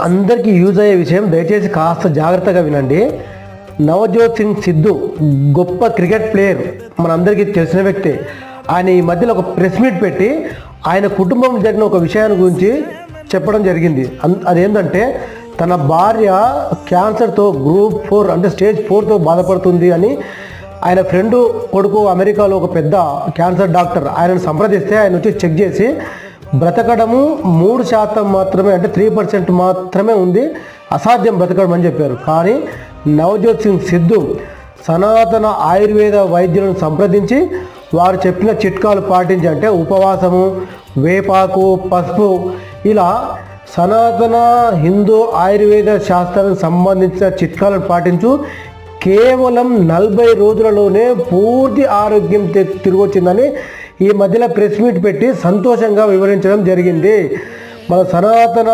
అందరికీ యూజ్ అయ్యే విషయం, దయచేసి కాస్త జాగ్రత్తగా వినండి. నవజోత్ సింగ్ సిద్ధు గొప్ప క్రికెట్ ప్లేయర్, మనందరికీ తెలిసిన వ్యక్తి. ఆయన ఈ మధ్యలో ఒక ప్రెస్ మీట్ పెట్టి ఆయన కుటుంబం జరిగిన ఒక విషయాన్ని గురించి చెప్పడం జరిగింది. అదేంటంటే తన భార్య క్యాన్సర్తో గ్రూప్ 4 అంటే స్టేజ్ 4తో బాధపడుతుంది అని ఆయన ఫ్రెండు కొడుకు అమెరికాలో ఒక పెద్ద క్యాన్సర్ డాక్టర్ ఆయనను సంప్రదిస్తే ఆయన వచ్చి చెక్ చేసి బ్రతకడము 3% మాత్రమే, అంటే 3% మాత్రమే ఉంది, అసాధ్యం బ్రతకడం అని చెప్పారు. కానీ నవజోత్ సింగ్ సిద్ధు సనాతన ఆయుర్వేద వైద్యులను సంప్రదించి వారు చెప్పిన చిట్కాలు పాటించి, అంటే ఉపవాసము, వేపాకు, పసుపు, ఇలా సనాతన హిందూ ఆయుర్వేద శాస్త్రానికి సంబంధించిన చిట్కాలను పాటించు కేవలం 40 రోజులలోనే పూర్తి ఆరోగ్యం తిరిగి వచ్చిందని ఈ మధ్యలో ప్రెస్ మీట్ పెట్టి సంతోషంగా వివరించడం జరిగింది. మన సనాతన